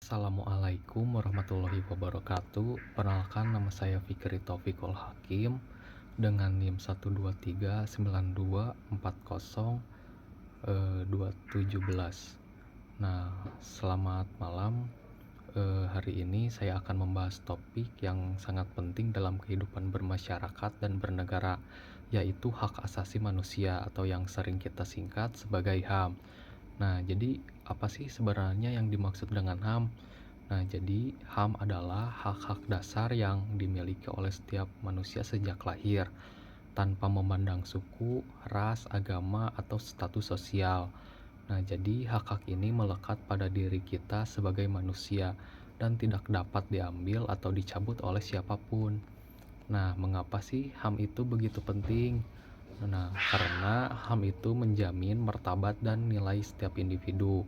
Assalamualaikum warahmatullahi wabarakatuh. Perkenalkan, nama saya Fikri Taufikul Hakim dengan NIM 1239240 Nah, selamat malam. Hari ini saya akan membahas topik yang sangat penting dalam kehidupan bermasyarakat dan bernegara, yaitu hak asasi manusia atau yang sering kita singkat sebagai HAM. Nah, jadi apa sih sebenarnya yang dimaksud dengan HAM? Nah, jadi HAM adalah hak-hak dasar yang dimiliki oleh setiap manusia sejak lahir, tanpa memandang suku, ras, agama, atau status sosial. Nah, jadi hak-hak ini melekat pada diri kita sebagai manusia dan tidak dapat diambil atau dicabut oleh siapapun. Nah, mengapa sih HAM itu begitu penting? Nah, karena HAM itu menjamin martabat dan nilai setiap individu.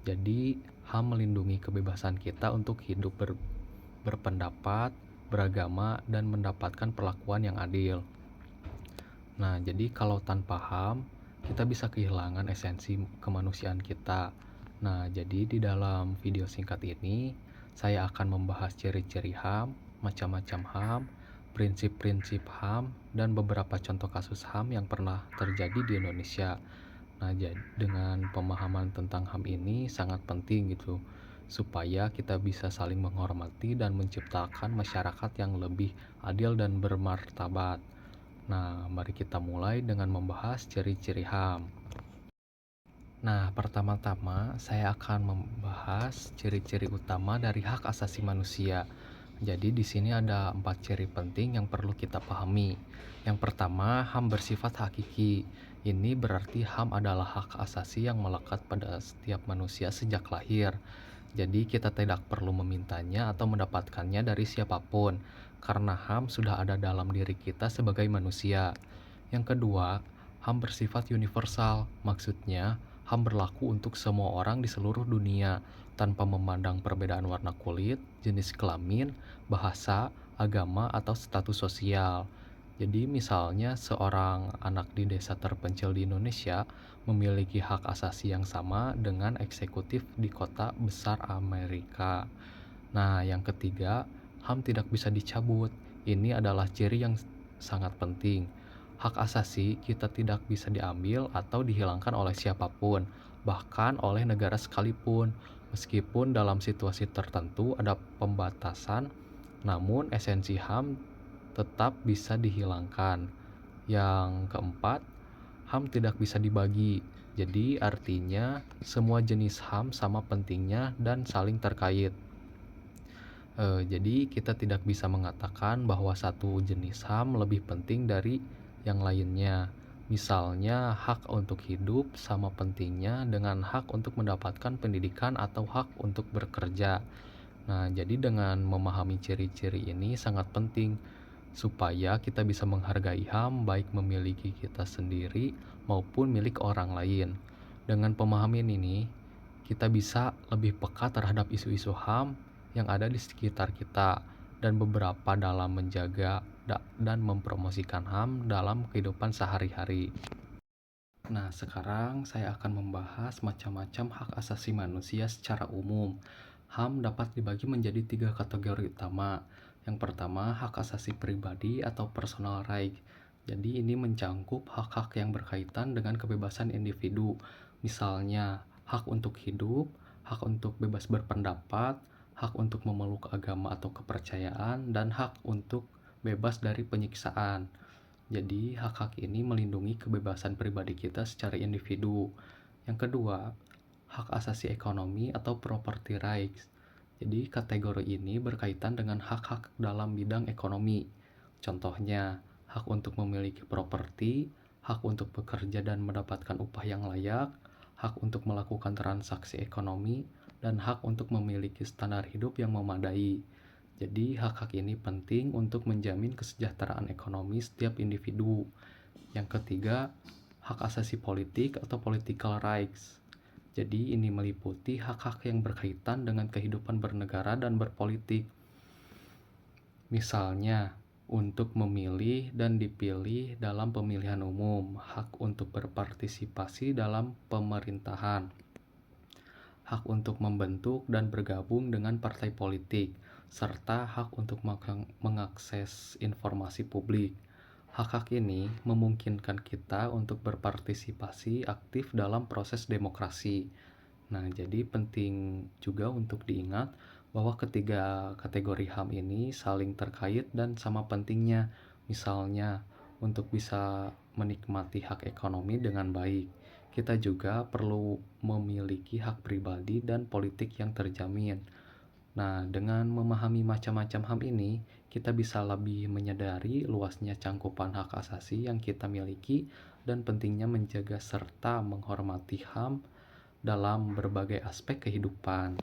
Jadi, HAM melindungi kebebasan kita untuk hidup berpendapat, beragama, dan mendapatkan perlakuan yang adil. Nah, jadi kalau tanpa HAM, kita bisa kehilangan esensi kemanusiaan kita. Nah, jadi di dalam video singkat ini, saya akan membahas ciri-ciri HAM, macam-macam HAM, prinsip-prinsip HAM, dan beberapa contoh kasus HAM yang pernah terjadi di Indonesia. Nah, dengan pemahaman tentang HAM ini sangat penting gitu, supaya kita bisa saling menghormati dan menciptakan masyarakat yang lebih adil dan bermartabat. Nah, mari kita mulai dengan membahas ciri-ciri HAM. Nah, pertama-tama saya akan membahas ciri-ciri utama dari hak asasi manusia. Jadi di sini ada 4 ciri penting yang perlu kita pahami. Yang pertama, HAM bersifat hakiki. Ini berarti HAM adalah hak asasi yang melekat pada setiap manusia sejak lahir. Jadi kita tidak perlu memintanya atau mendapatkannya dari siapapun, karena HAM sudah ada dalam diri kita sebagai manusia. Yang kedua, HAM bersifat universal. Maksudnya, HAM berlaku untuk semua orang di seluruh dunia, tanpa memandang perbedaan warna kulit, jenis kelamin, bahasa, agama, atau status sosial. Jadi misalnya seorang anak di desa terpencil di Indonesia memiliki hak asasi yang sama dengan eksekutif di kota besar Amerika. Nah, yang ketiga, HAM tidak bisa dicabut. Ini adalah ciri yang sangat penting. Hak asasi kita tidak bisa diambil atau dihilangkan oleh siapapun, bahkan oleh negara sekalipun. Meskipun dalam situasi tertentu ada pembatasan, namun esensi HAM tetap bisa dihilangkan. Yang keempat, HAM tidak bisa dibagi. Jadi artinya semua jenis HAM sama pentingnya dan saling terkait. Jadi kita tidak bisa mengatakan bahwa satu jenis HAM lebih penting dari yang lainnya. Misalnya hak untuk hidup sama pentingnya dengan hak untuk mendapatkan pendidikan atau hak untuk bekerja. Nah, jadi dengan memahami ciri-ciri ini sangat penting supaya kita bisa menghargai HAM baik memiliki kita sendiri maupun milik orang lain. Dengan pemahaman ini, kita bisa lebih peka terhadap isu-isu HAM yang ada di sekitar kita dan beberapa dalam menjaga dan mempromosikan HAM dalam kehidupan sehari-hari. Nah, sekarang saya akan membahas macam-macam hak asasi manusia secara umum. HAM dapat dibagi menjadi 3 kategori utama. Yang pertama, hak asasi pribadi atau personal right. Jadi ini mencangkup hak-hak yang berkaitan dengan kebebasan individu. Misalnya, hak untuk hidup, hak untuk bebas berpendapat, hak untuk memeluk agama atau kepercayaan, dan hak untuk bebas dari penyiksaan. Jadi, hak-hak ini melindungi kebebasan pribadi kita secara individu. Yang kedua, hak asasi ekonomi atau property rights. Jadi, kategori ini berkaitan dengan hak-hak dalam bidang ekonomi. Contohnya, hak untuk memiliki properti, hak untuk bekerja dan mendapatkan upah yang layak, hak untuk melakukan transaksi ekonomi, dan hak untuk memiliki standar hidup yang memadai. Jadi, hak-hak ini penting untuk menjamin kesejahteraan ekonomi setiap individu. Yang ketiga, hak asasi politik atau political rights. Jadi, ini meliputi hak-hak yang berkaitan dengan kehidupan bernegara dan berpolitik. Misalnya, untuk memilih dan dipilih dalam pemilihan umum, hak untuk berpartisipasi dalam pemerintahan, hak untuk membentuk dan bergabung dengan partai politik, serta hak untuk mengakses informasi publik. Hak-hak ini memungkinkan kita untuk berpartisipasi aktif dalam proses demokrasi. Nah, jadi penting juga untuk diingat bahwa ketiga kategori HAM ini saling terkait dan sama pentingnya. Misalnya, untuk bisa menikmati hak ekonomi dengan baik, kita juga perlu memiliki hak pribadi dan politik yang terjamin. Nah, dengan memahami macam-macam HAM ini, kita bisa lebih menyadari luasnya cangkupan hak asasi yang kita miliki dan pentingnya menjaga serta menghormati HAM dalam berbagai aspek kehidupan.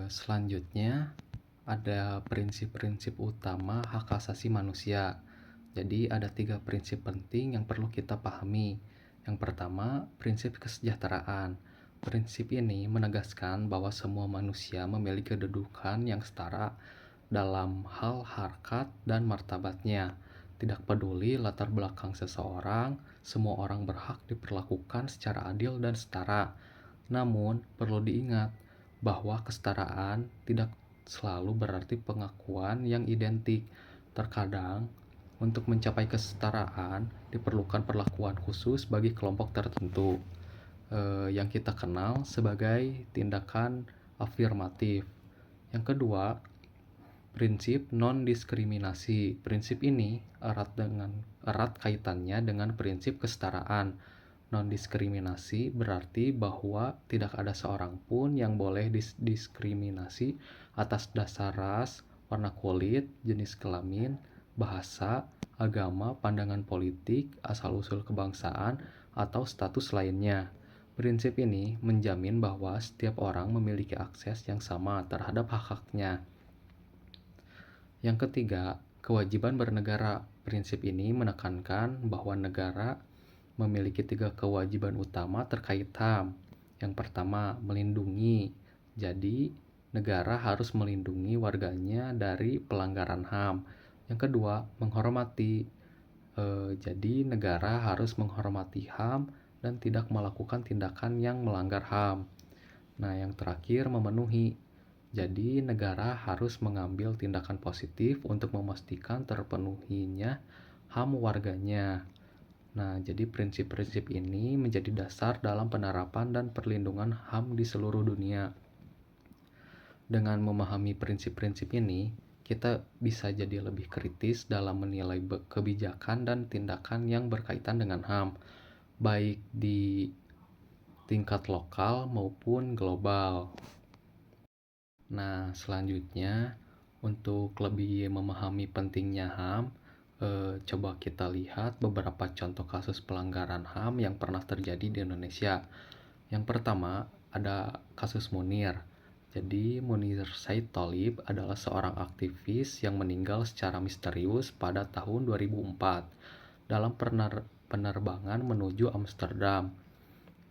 Selanjutnya, ada prinsip-prinsip utama hak asasi manusia. Jadi ada 3 prinsip penting yang perlu kita pahami. Yang pertama, prinsip kesejahteraan. Prinsip ini menegaskan bahwa semua manusia memiliki kedudukan yang setara dalam hal harkat dan martabatnya. Tidak peduli latar belakang seseorang, semua orang berhak diperlakukan secara adil dan setara. Namun, perlu diingat bahwa kesetaraan tidak selalu berarti pengakuan yang identik. Terkadang, untuk mencapai kesetaraan diperlukan perlakuan khusus bagi kelompok tertentu, yang kita kenal sebagai tindakan afirmatif. Yang kedua, prinsip non-diskriminasi. Prinsip ini erat kaitannya dengan prinsip kesetaraan. Non-diskriminasi berarti bahwa tidak ada seorang pun yang boleh diskriminasi atas dasar ras, warna kulit, jenis kelamin, bahasa, agama, pandangan politik, asal-usul kebangsaan, atau status lainnya. Prinsip ini menjamin bahwa setiap orang memiliki akses yang sama terhadap hak-haknya. Yang ketiga, kewajiban bernegara. Prinsip ini menekankan bahwa negara memiliki 3 kewajiban utama terkait HAM. Yang pertama, melindungi. Jadi, negara harus melindungi warganya dari pelanggaran HAM. Yang kedua, menghormati. Jadi, negara harus menghormati HAM dan tidak melakukan tindakan yang melanggar HAM. Nah, yang terakhir, memenuhi. Jadi, negara harus mengambil tindakan positif untuk memastikan terpenuhinya HAM warganya. Nah, jadi prinsip-prinsip ini menjadi dasar dalam penerapan dan perlindungan HAM di seluruh dunia. Dengan memahami prinsip-prinsip ini, kita bisa jadi lebih kritis dalam menilai kebijakan dan tindakan yang berkaitan dengan HAM, baik di tingkat lokal maupun global. Nah, selanjutnya, untuk lebih memahami pentingnya HAM, coba kita lihat beberapa contoh kasus pelanggaran HAM yang pernah terjadi di Indonesia. Yang pertama, ada kasus Munir. Jadi, Munir Said Tholib adalah seorang aktivis yang meninggal secara misterius pada tahun 2004 dalam penerbangan menuju Amsterdam.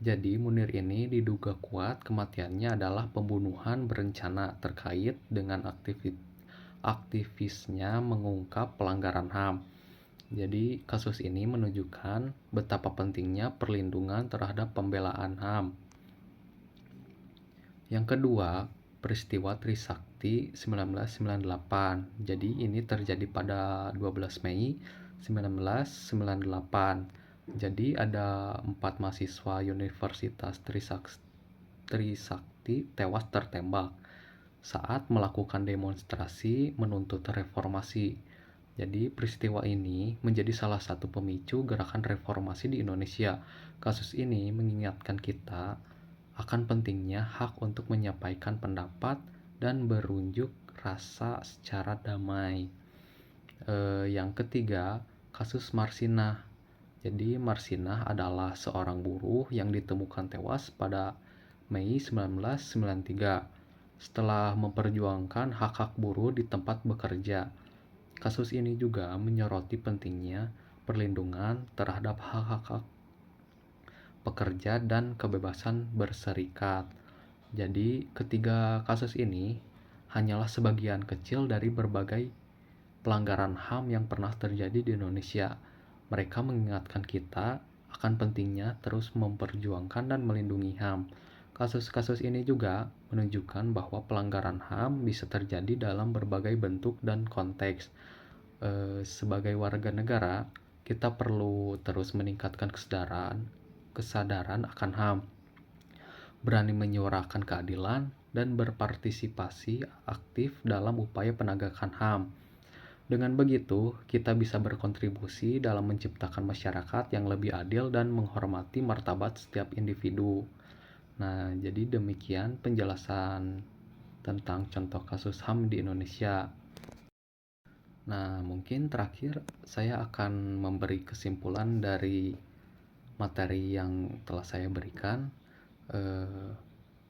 Jadi, Munir ini diduga kuat kematiannya adalah pembunuhan berencana terkait dengan aktivisnya mengungkap pelanggaran HAM. Jadi, kasus ini menunjukkan betapa pentingnya perlindungan terhadap pembelaan HAM. Yang kedua, peristiwa Trisakti 1998. Jadi, ini terjadi pada 12 Mei 1998. Jadi, ada 4 mahasiswa Universitas Trisakti tewas tertembak saat melakukan demonstrasi menuntut reformasi. Jadi, peristiwa ini menjadi salah satu pemicu gerakan reformasi di Indonesia. Kasus ini mengingatkan kita akan pentingnya hak untuk menyampaikan pendapat dan berunjuk rasa secara damai. Yang ketiga, kasus Marsinah. Jadi, Marsinah adalah seorang buruh yang ditemukan tewas pada Mei 1993 setelah memperjuangkan hak-hak buruh di tempat bekerja. Kasus ini juga menyoroti pentingnya perlindungan terhadap hak-hak pekerja dan kebebasan berserikat. Jadi, ketiga kasus ini hanyalah sebagian kecil dari berbagai pelanggaran HAM yang pernah terjadi di Indonesia. Mereka mengingatkan kita akan pentingnya terus memperjuangkan dan melindungi HAM. Kasus-kasus ini juga menunjukkan bahwa pelanggaran HAM bisa terjadi dalam berbagai bentuk dan konteks. Sebagai warga negara, kita perlu terus meningkatkan kesadaran akan HAM, berani menyuarakan keadilan, dan berpartisipasi aktif dalam upaya penegakan HAM. Dengan begitu, kita bisa berkontribusi dalam menciptakan masyarakat yang lebih adil dan menghormati martabat setiap individu. Nah, jadi demikian penjelasan tentang contoh kasus HAM di Indonesia. Nah, mungkin terakhir saya akan memberi kesimpulan dari materi yang telah saya berikan.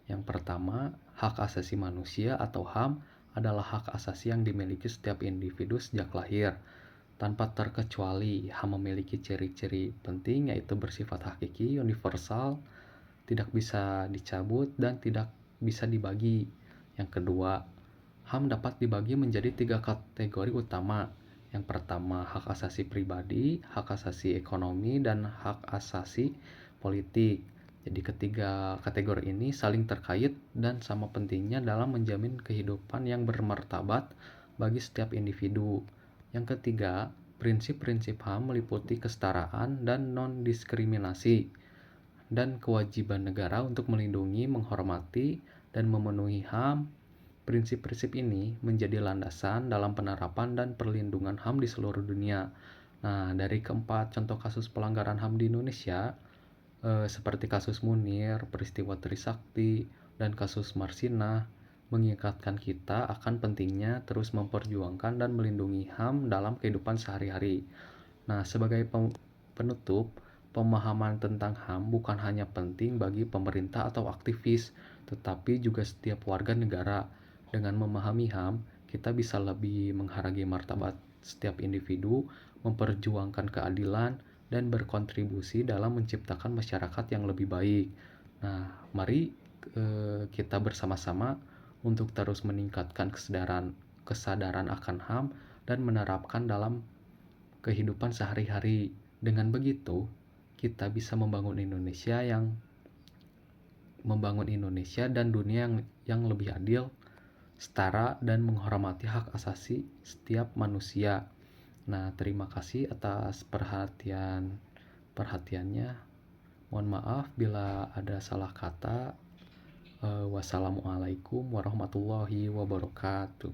Yang pertama, hak asasi manusia atau HAM adalah hak asasi yang dimiliki setiap individu sejak lahir. Tanpa terkecuali, HAM memiliki ciri-ciri penting yaitu bersifat hakiki, universal, tidak bisa dicabut, dan tidak bisa dibagi. Yang kedua, HAM dapat dibagi menjadi 3 kategori utama. Yang pertama, hak asasi pribadi, hak asasi ekonomi, dan hak asasi politik. Jadi ketiga kategori ini saling terkait dan sama pentingnya dalam menjamin kehidupan yang bermartabat bagi setiap individu. Yang ketiga, prinsip-prinsip HAM meliputi kesetaraan dan non-diskriminasi, dan kewajiban negara untuk melindungi, menghormati, dan memenuhi HAM. Prinsip-prinsip ini menjadi landasan dalam penerapan dan perlindungan HAM di seluruh dunia. Nah, dari keempat contoh kasus pelanggaran HAM di Indonesia, seperti kasus Munir, peristiwa Trisakti, dan kasus Marsinah, mengingatkan kita akan pentingnya terus memperjuangkan dan melindungi HAM dalam kehidupan sehari-hari. Nah, sebagai penutup, pemahaman tentang HAM bukan hanya penting bagi pemerintah atau aktivis, tetapi juga setiap warga negara. Dengan memahami HAM, kita bisa lebih menghargai martabat setiap individu, memperjuangkan keadilan, dan berkontribusi dalam menciptakan masyarakat yang lebih baik. Nah, mari kita bersama-sama untuk terus meningkatkan kesadaran akan HAM dan menerapkan dalam kehidupan sehari-hari. Dengan begitu, kita bisa membangun Indonesia dan dunia yang lebih adil, setara, dan menghormati hak asasi setiap manusia. Nah, terima kasih atas perhatiannya. Mohon maaf bila ada salah kata. Wassalamualaikum warahmatullahi wabarakatuh.